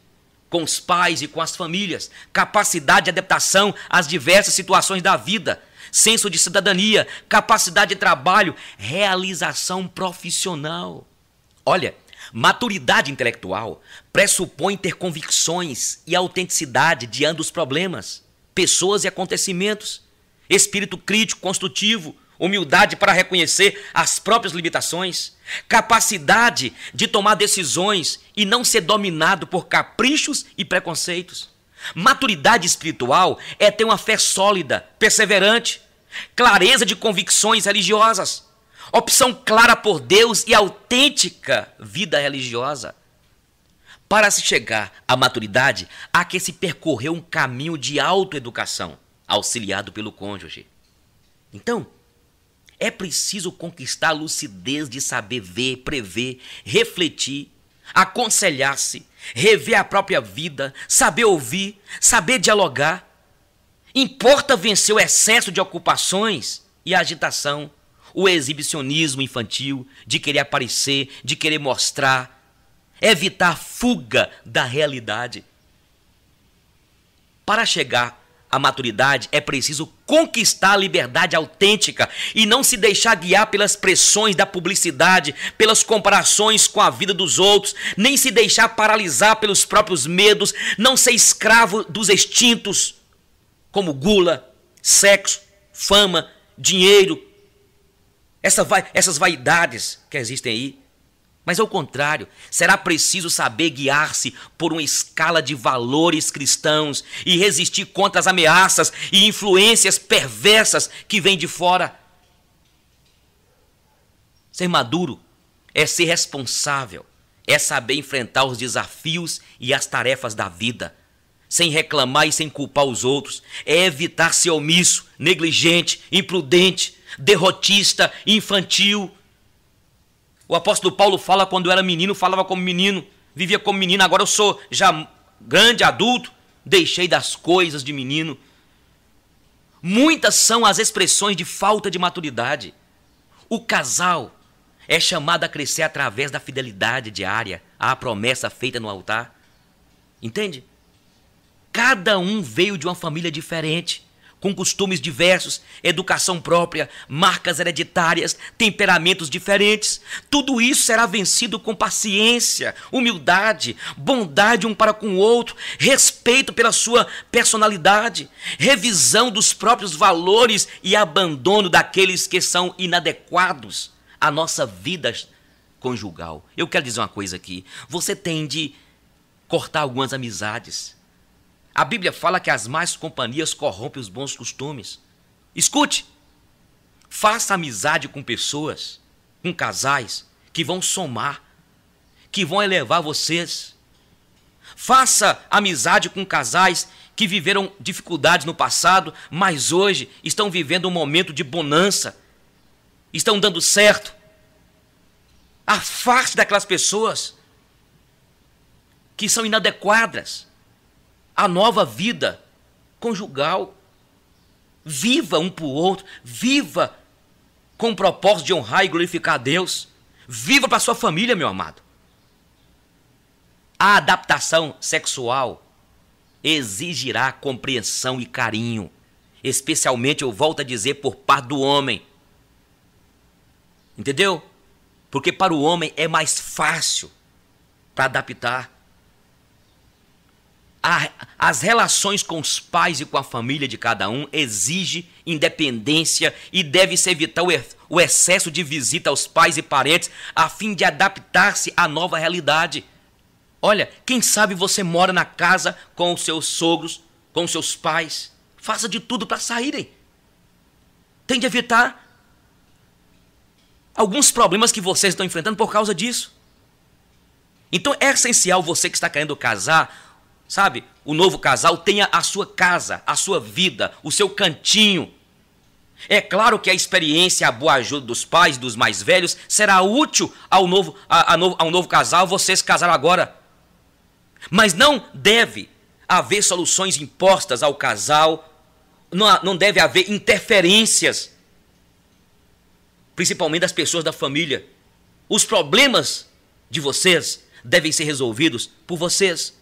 com os pais e com as famílias, capacidade de adaptação às diversas situações da vida, senso de cidadania, capacidade de trabalho, realização profissional. Olha, maturidade intelectual pressupõe ter convicções e autenticidade diante dos problemas, pessoas e acontecimentos, espírito crítico, construtivo, humildade para reconhecer as próprias limitações, capacidade de tomar decisões e não ser dominado por caprichos e preconceitos. Maturidade espiritual é ter uma fé sólida, perseverante, clareza de convicções religiosas, opção clara por Deus e autêntica vida religiosa. Para se chegar à maturidade, há que se percorrer um caminho de autoeducação, auxiliado pelo cônjuge. Então, é preciso conquistar a lucidez de saber ver, prever, refletir, aconselhar-se, rever a própria vida, saber ouvir, saber dialogar. Importa vencer o excesso de ocupações e a agitação, o exibicionismo infantil, de querer aparecer, de querer mostrar, evitar a fuga da realidade. Para chegar à maturidade é preciso conquistar a liberdade autêntica e não se deixar guiar pelas pressões da publicidade, pelas comparações com a vida dos outros, nem se deixar paralisar pelos próprios medos, não ser escravo dos instintos, como gula, sexo, fama, dinheiro, essas vaidades que existem aí. Mas ao contrário, será preciso saber guiar-se por uma escala de valores cristãos e resistir contra as ameaças e influências perversas que vêm de fora. Ser maduro é ser responsável, é saber enfrentar os desafios e as tarefas da vida, sem reclamar e sem culpar os outros, é evitar ser omisso, negligente, imprudente, derrotista, infantil. O apóstolo Paulo fala, quando eu era menino, falava como menino, vivia como menino. Agora eu sou já grande, adulto, deixei das coisas de menino. Muitas são as expressões de falta de maturidade. O casal é chamado a crescer através da fidelidade diária à promessa feita no altar. Entende? Cada um veio de uma família diferente, com costumes diversos, educação própria, marcas hereditárias, temperamentos diferentes. Tudo isso será vencido com paciência, humildade, bondade um para com o outro, respeito pela sua personalidade, revisão dos próprios valores e abandono daqueles que são inadequados à nossa vida conjugal. Eu quero dizer uma coisa aqui. Você tem de cortar algumas amizades. A Bíblia fala que as más companhias corrompem os bons costumes. Escute, faça amizade com pessoas, com casais, que vão somar, que vão elevar vocês. Faça amizade com casais que viveram dificuldades no passado, mas hoje estão vivendo um momento de bonança, estão dando certo. Afaste daquelas pessoas que são inadequadas a nova vida conjugal. Viva um para o outro, viva com o propósito de honrar e glorificar a Deus. Viva para a sua família, meu amado. A adaptação sexual exigirá compreensão e carinho, especialmente, eu volto a dizer, por parte do homem. Entendeu? Porque para o homem é mais fácil para adaptar. As relações com os pais e com a família de cada um exigem independência e deve-se evitar o excesso de visita aos pais e parentes a fim de adaptar-se à nova realidade. Olha, quem sabe você mora na casa com os seus sogros, com os seus pais. Faça de tudo para saírem. Tem de evitar alguns problemas que vocês estão enfrentando por causa disso. Então é essencial você que está querendo casar, sabe, o novo casal tenha a sua casa, a sua vida, o seu cantinho. É claro que a experiência, a boa ajuda dos pais, dos mais velhos, será útil ao novo casal, vocês casaram agora. Mas não deve haver soluções impostas ao casal, não deve haver interferências, principalmente das pessoas da família. Os problemas de vocês devem ser resolvidos por vocês.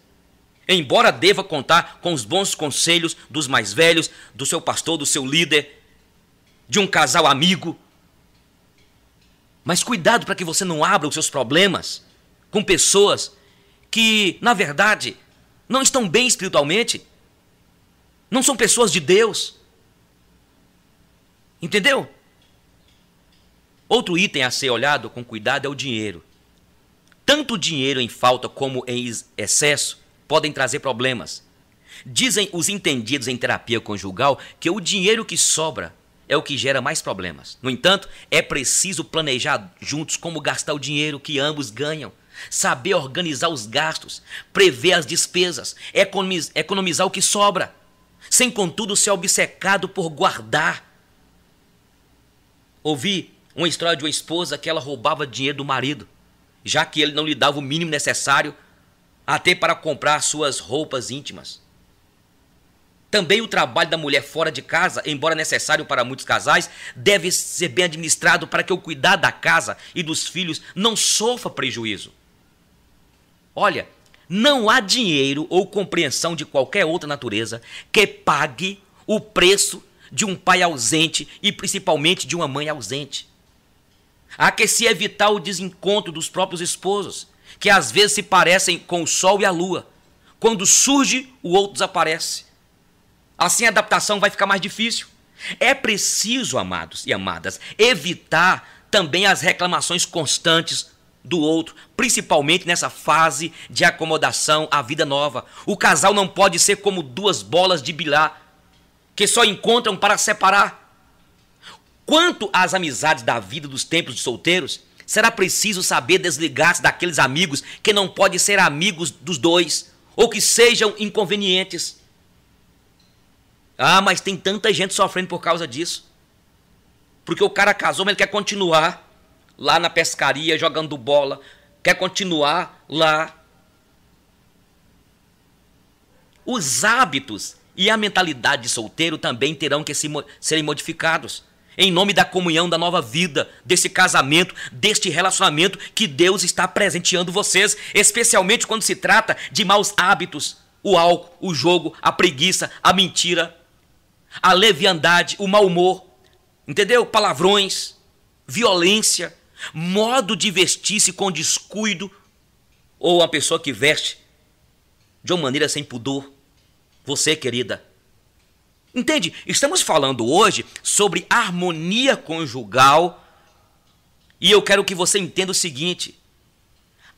Embora deva contar com os bons conselhos dos mais velhos, do seu pastor, do seu líder, de um casal amigo. Mas cuidado para que você não abra os seus problemas com pessoas que, na verdade, não estão bem espiritualmente. Não são pessoas de Deus. Entendeu? Outro item a ser olhado com cuidado é o dinheiro. Tanto o dinheiro em falta como em excesso podem trazer problemas. Dizem os entendidos em terapia conjugal que o dinheiro que sobra é o que gera mais problemas. No entanto, é preciso planejar juntos como gastar o dinheiro que ambos ganham, saber organizar os gastos, prever as despesas, economizar o que sobra, sem contudo ser obcecado por guardar. Ouvi uma história de uma esposa que ela roubava dinheiro do marido, já que ele não lhe dava o mínimo necessário até para comprar suas roupas íntimas. Também o trabalho da mulher fora de casa, embora necessário para muitos casais, deve ser bem administrado para que o cuidado da casa e dos filhos não sofra prejuízo. Olha, não há dinheiro ou compreensão de qualquer outra natureza que pague o preço de um pai ausente e principalmente de uma mãe ausente. Há que se evitar o desencontro dos próprios esposos, que às vezes se parecem com o sol e a lua. Quando surge, o outro desaparece. Assim a adaptação vai ficar mais difícil. É preciso, amados e amadas, evitar também as reclamações constantes do outro, principalmente nessa fase de acomodação à vida nova. O casal não pode ser como duas bolas de bilhar que só encontram para separar. Quanto às amizades da vida dos tempos de solteiros, será preciso saber desligar-se daqueles amigos que não podem ser amigos dos dois ou que sejam inconvenientes. Ah, mas tem tanta gente sofrendo por causa disso. Porque o cara casou, mas ele quer continuar lá na pescaria jogando bola, quer continuar lá. Os hábitos e a mentalidade de solteiro também terão que serem modificados em nome da comunhão da nova vida, desse casamento, deste relacionamento que Deus está presenteando vocês, especialmente quando se trata de maus hábitos, o álcool, o jogo, a preguiça, a mentira, a leviandade, o mau humor, entendeu? Palavrões, violência, modo de vestir-se com descuido, ou uma pessoa que veste de uma maneira sem pudor. Você, querida, entende? Estamos falando hoje sobre harmonia conjugal e eu quero que você entenda o seguinte: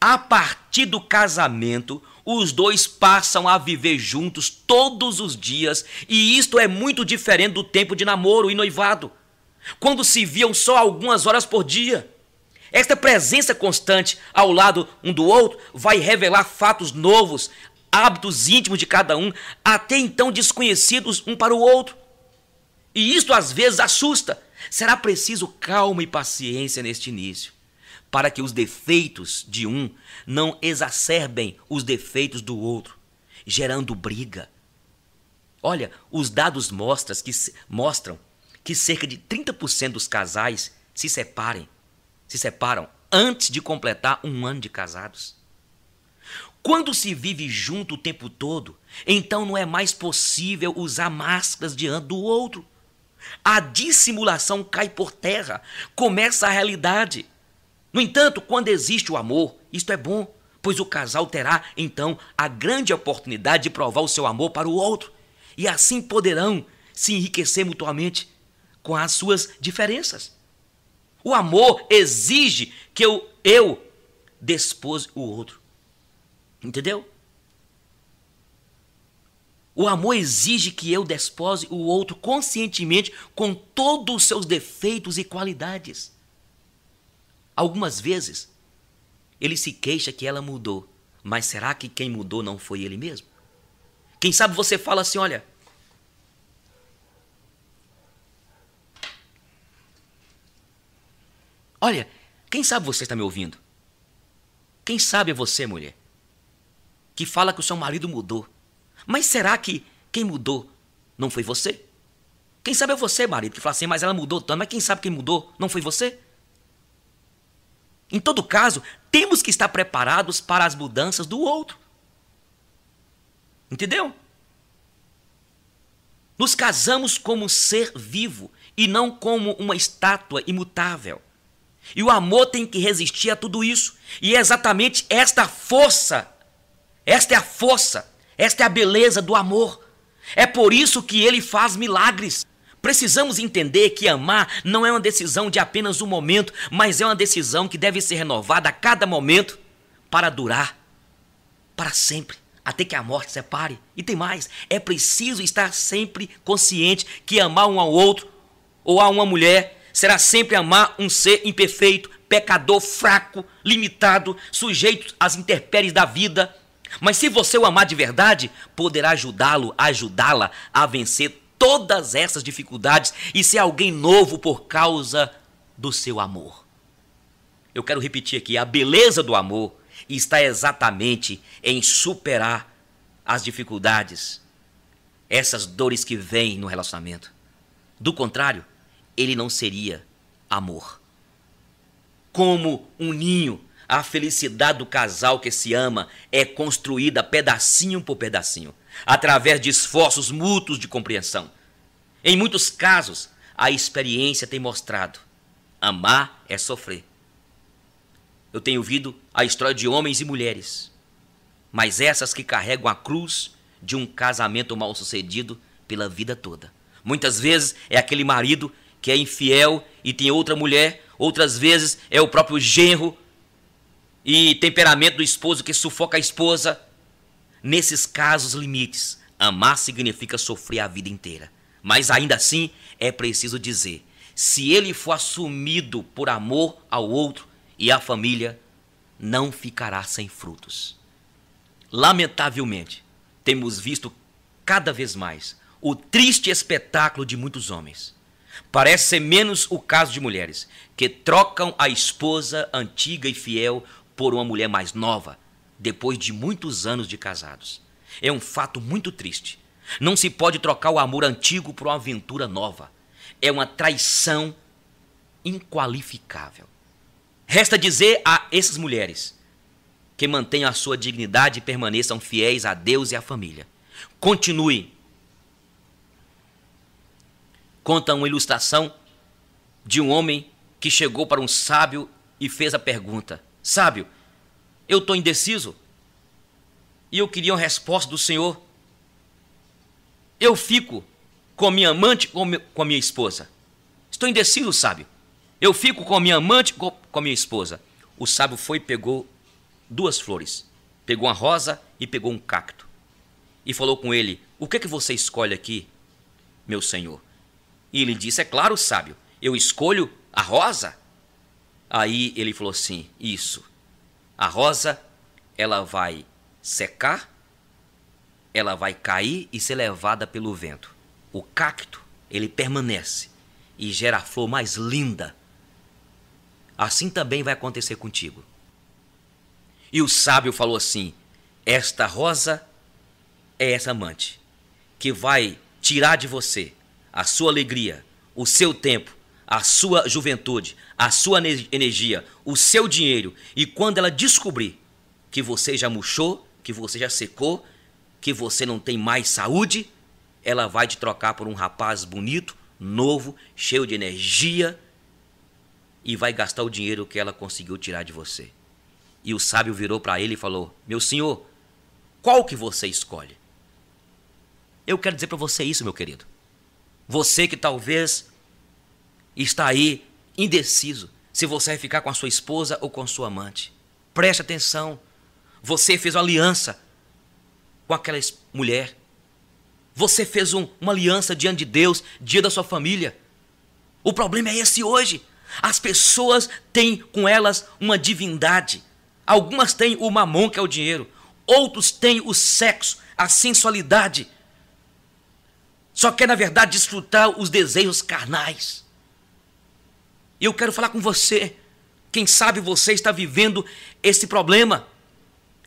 a partir do casamento, os dois passam a viver juntos todos os dias e isto é muito diferente do tempo de namoro e noivado, quando se viam só algumas horas por dia. Esta presença constante ao lado um do outro vai revelar fatos novos, hábitos íntimos de cada um, até então desconhecidos um para o outro. E isto às vezes assusta. Será preciso calma e paciência neste início, para que os defeitos de um não exacerbem os defeitos do outro, gerando briga. Olha, os dados mostram que cerca de 30% dos casais se separam antes de completar um ano de casados. Quando se vive junto o tempo todo, então não é mais possível usar máscaras diante do outro. A dissimulação cai por terra, começa a realidade. No entanto, quando existe o amor, isto é bom, pois o casal terá, então, a grande oportunidade de provar o seu amor para o outro. E assim poderão se enriquecer mutuamente com as suas diferenças. O amor exige que eu despose o outro. Entendeu? O amor exige que eu despose o outro conscientemente com todos os seus defeitos e qualidades. Algumas vezes, ele se queixa que ela mudou, mas será que quem mudou não foi ele mesmo? Quem sabe você fala assim, olha, quem sabe você está me ouvindo? Quem sabe é você, mulher, que fala que o seu marido mudou. Mas será que quem mudou não foi você? Quem sabe é você, marido, que fala assim, mas ela mudou tanto. Mas quem sabe quem mudou não foi você? Em todo caso, temos que estar preparados para as mudanças do outro. Entendeu? Nos casamos como um ser vivo e não como uma estátua imutável. E o amor tem que resistir a tudo isso. E é exatamente esta é a força, esta é a beleza do amor. É por isso que ele faz milagres, Precisamos entender que amar não é uma decisão de apenas um momento, mas é uma decisão que deve ser renovada a cada momento para durar para sempre, até que a morte separe. E tem mais, é preciso estar sempre consciente que amar um ao outro ou a uma mulher será sempre amar um ser imperfeito, pecador, fraco, limitado, sujeito às intempéries da vida. Mas se você o amar de verdade, poderá ajudá-la a vencer todas essas dificuldades e ser alguém novo por causa do seu amor. Eu quero repetir aqui, a beleza do amor está exatamente em superar as dificuldades, essas dores que vêm no relacionamento. Do contrário, ele não seria amor. Como um ninho, a felicidade do casal que se ama é construída pedacinho por pedacinho, através de esforços mútuos de compreensão. Em muitos casos, a experiência tem mostrado: amar é sofrer. Eu tenho ouvido a história de homens e mulheres, mas essas que carregam a cruz de um casamento mal sucedido pela vida toda. Muitas vezes é aquele marido que é infiel e tem outra mulher, outras vezes é o próprio genro e temperamento do esposo que sufoca a esposa. Nesses casos limites, amar significa sofrer a vida inteira. Mas ainda assim é preciso dizer, se ele for assumido por amor ao outro e à família, não ficará sem frutos. Lamentavelmente, temos visto cada vez mais o triste espetáculo de muitos homens. Parece ser menos o caso de mulheres, que trocam a esposa antiga e fiel por uma mulher mais nova, depois de muitos anos de casados. É um fato muito triste. Não se pode trocar o amor antigo por uma aventura nova. É uma traição inqualificável. Resta dizer a essas mulheres que mantenham a sua dignidade e permaneçam fiéis a Deus e à família. Continuem. Conta uma ilustração de um homem que chegou para um sábio e fez a pergunta: sábio, eu estou indeciso e eu queria uma resposta do senhor. Eu fico com a minha amante ou com a minha esposa? Estou indeciso, sábio. Eu fico com a minha amante ou com a minha esposa? O sábio foi e pegou 2 flores. Pegou uma rosa e pegou um cacto. E falou com ele: o que é que você escolhe aqui, meu senhor? E ele disse: é claro, sábio, eu escolho a rosa. Aí ele falou assim: isso. A rosa, ela vai secar, ela vai cair e ser levada pelo vento. O cacto, ele permanece e gera a flor mais linda. Assim também vai acontecer contigo. E o sábio falou assim: esta rosa é essa amante que vai tirar de você a sua alegria, o seu tempo, a sua juventude, a sua energia, o seu dinheiro. E quando ela descobrir que você já murchou, que você já secou, que você não tem mais saúde, ela vai te trocar por um rapaz bonito, novo, cheio de energia, e vai gastar o dinheiro que ela conseguiu tirar de você. E o sábio virou para ele e falou: meu senhor, qual que você escolhe? Eu quero dizer para você isso, meu querido. Você que talvez está aí indeciso se você vai ficar com a sua esposa ou com a sua amante. Preste atenção. Você fez uma aliança com aquela mulher. Você fez uma aliança diante de Deus, diante da sua família. O problema é esse hoje. As pessoas têm com elas uma divindade. Algumas têm o mamon, que é o dinheiro. Outros têm o sexo, a sensualidade. Só quer, na verdade, desfrutar os desejos carnais. E eu quero falar com você. Quem sabe você está vivendo esse problema.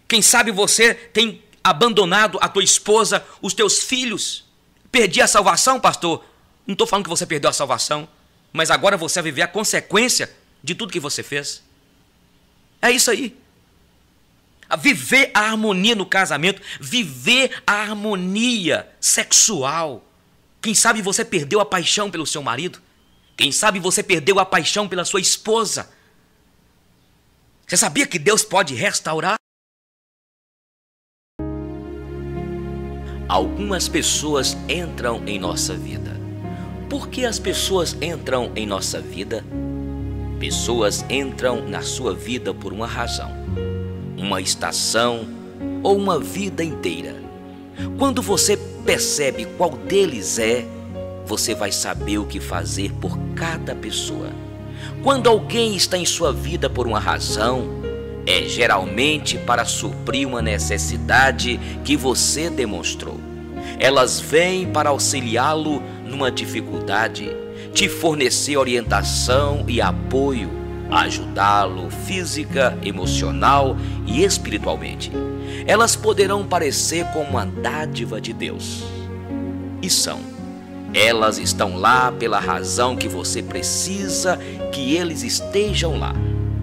Quem sabe você tem abandonado a tua esposa, os teus filhos. Perdi a salvação, pastor? Não estou falando que você perdeu a salvação, mas agora você vai viver a consequência de tudo que você fez. É isso aí. Viver a harmonia no casamento, viver a harmonia sexual. Quem sabe você perdeu a paixão pelo seu marido? Quem sabe você perdeu a paixão pela sua esposa? Você sabia que Deus pode restaurar? Algumas pessoas entram em nossa vida Por que as pessoas entram em nossa vida? Pessoas entram na sua vida por uma razão, uma estação ou uma vida inteira. Quando você percebe qual deles é, você vai saber o que fazer por cada pessoa. Quando alguém está em sua vida por uma razão, é geralmente para suprir uma necessidade que você demonstrou. Elas vêm para auxiliá-lo numa dificuldade, te fornecer orientação e apoio, ajudá-lo física, emocional e espiritualmente. Elas poderão parecer como uma dádiva de Deus. E são. Elas estão lá pela razão que você precisa que eles estejam lá.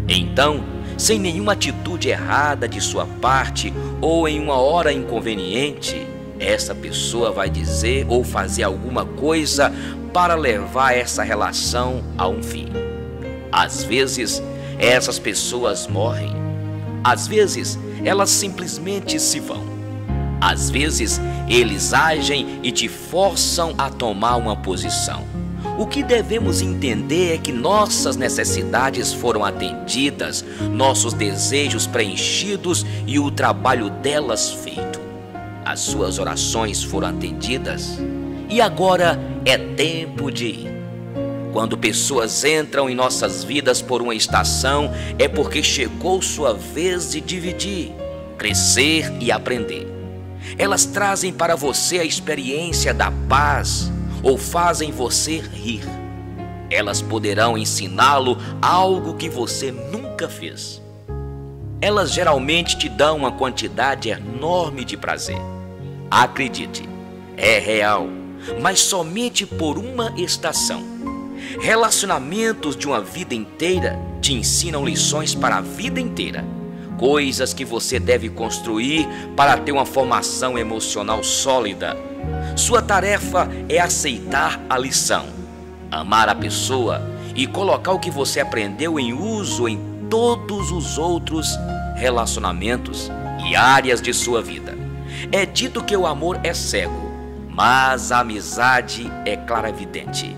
Então, sem nenhuma atitude errada de sua parte ou em uma hora inconveniente, essa pessoa vai dizer ou fazer alguma coisa para levar essa relação a um fim. Às vezes, essas pessoas morrem. Às vezes, elas simplesmente se vão. Às vezes, eles agem e te forçam a tomar uma posição. O que devemos entender é que nossas necessidades foram atendidas, nossos desejos preenchidos e o trabalho delas feito. As suas orações foram atendidas e agora é tempo de ir. Quando pessoas entram em nossas vidas por uma estação, é porque chegou sua vez de dividir, crescer e aprender. Elas trazem para você a experiência da paz ou fazem você rir. Elas poderão ensiná-lo algo que você nunca fez. Elas geralmente te dão uma quantidade enorme de prazer. Acredite, é real, mas somente por uma estação. Relacionamentos de uma vida inteira te ensinam lições para a vida inteira. Coisas que você deve construir para ter uma formação emocional sólida. Sua tarefa é aceitar a lição, amar a pessoa e colocar o que você aprendeu em uso em todos os outros relacionamentos e áreas de sua vida. É dito que o amor é cego, mas a amizade é clarividente.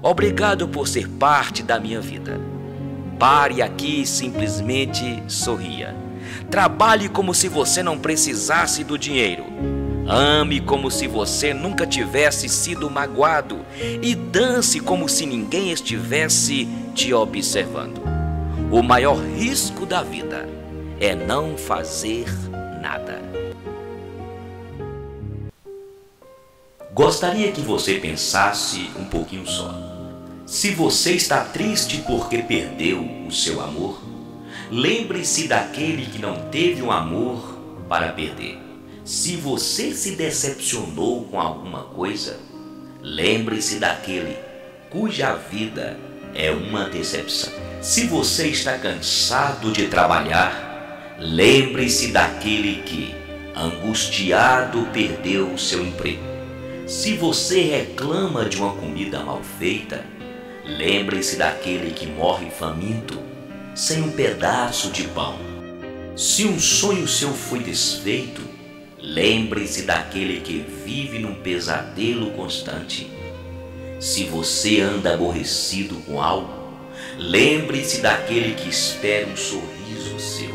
Obrigado por ser parte da minha vida. Pare aqui e simplesmente sorria. Trabalhe como se você não precisasse do dinheiro. Ame como se você nunca tivesse sido magoado. E dance como se ninguém estivesse te observando. O maior risco da vida é não fazer nada. Gostaria que você pensasse um pouquinho só. Se você está triste porque perdeu o seu amor, lembre-se daquele que não teve um amor para perder. Se você se decepcionou com alguma coisa, lembre-se daquele cuja vida é uma decepção. Se você está cansado de trabalhar, lembre-se daquele que, angustiado, perdeu o seu emprego. Se você reclama de uma comida mal feita, lembre-se daquele que morre faminto, sem um pedaço de pão. Se um sonho seu foi desfeito, lembre-se daquele que vive num pesadelo constante. Se você anda aborrecido com algo, lembre-se daquele que espera um sorriso seu.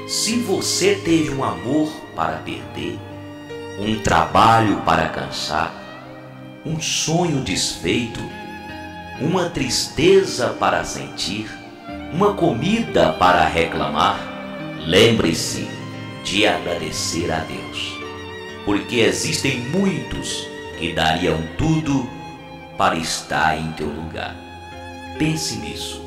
Se você teve um amor para perder, um trabalho para cansar, um sonho desfeito, uma tristeza para sentir, uma comida para reclamar, lembre-se de agradecer a Deus, porque existem muitos que dariam tudo para estar em teu lugar. Pense nisso.